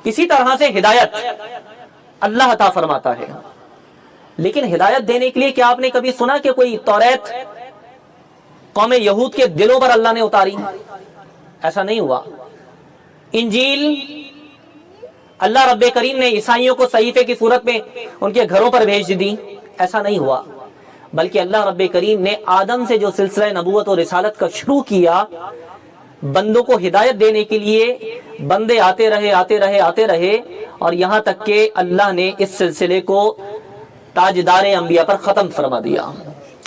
اسی طرح سے ہدایت اللہ عطا فرماتا ہے، لیکن ہدایت دینے کے لیے کیا آپ نے کبھی سنا کہ کوئی توریت قوم یہود کے دلوں پر اللہ نے اتاری؟ ایسا نہیں ہوا۔ انجیل اللہ رب کریم نے عیسائیوں کو صحیفے کی صورت میں ان کے گھروں پر بھیج دی؟ ایسا نہیں ہوا، بلکہ اللہ رب کریم نے آدم سے جو سلسلہ نبوت اور رسالت کا شروع کیا، بندوں کو ہدایت دینے کے لیے بندے آتے رہے اور یہاں تک کہ اللہ نے اس سلسلے کو تاجدار انبیاء پر ختم فرما دیا،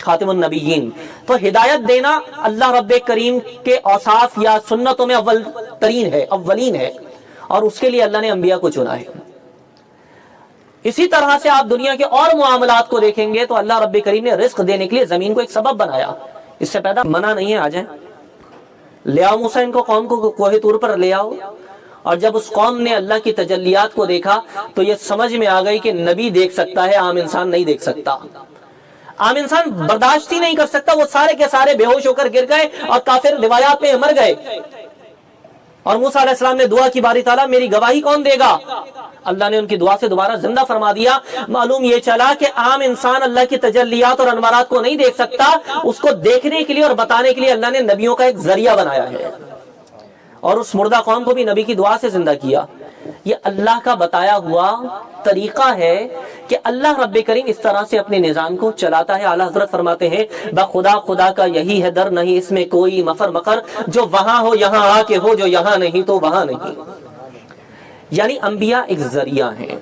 خاتم النبیین۔ تو ہدایت دینا اللہ رب کریم کے اوصاف یا سنتوں میں اولین ہے، اور اس کے لیے اللہ نے انبیاء کو چنا ہے۔ اسی طرح سے آپ دنیا کے اور معاملات کو دیکھیں گے تو اللہ رب کریم نے رزق دینے کے لیے زمین کو ایک سبب بنایا، اس سے پیدا منع نہیں ہے۔ آ جائیں، لے آؤ موسیٰ ان کو، قوم کو کوہ طور پر لے آؤ۔ اور جب اس قوم نے اللہ کی تجلیات کو دیکھا تو یہ سمجھ میں آ گئی کہ نبی دیکھ سکتا ہے، عام انسان نہیں دیکھ سکتا۔ عام انسان برداشت ہی نہیں کر سکتا، وہ سارے کے سارے بے ہوش ہو کر گر گئے اور کافر روایات میں مر گئے۔ اور موسیٰ علیہ السلام نے دعا کی، باری تعالیٰ میری گواہی کون دے گا؟ اللہ نے ان کی دعا سے دوبارہ زندہ فرما دیا۔ معلوم یہ چلا کہ عام انسان اللہ کی تجلیات اور انوارات کو نہیں دیکھ سکتا، اس کو دیکھنے کے لیے اور بتانے کے لیے اللہ نے نبیوں کا ایک ذریعہ بنایا ہے، اور اس مردہ قوم کو بھی نبی کی دعا سے زندہ کیا۔ یہ اللہ کا بتایا ہوا طریقہ ہے کہ اللہ رب کریم اس طرح سے اپنے نظام کو چلاتا ہے۔ اعلیٰ حضرت فرماتے ہیں بخدا خدا کا یہی ہے در، نہیں اس میں کوئی مفر مکر، جو وہاں ہو یہاں آ کے ہو، جو یہاں نہیں تو وہاں نہیں۔ یعنی انبیاء ایک ذریعہ ہیں۔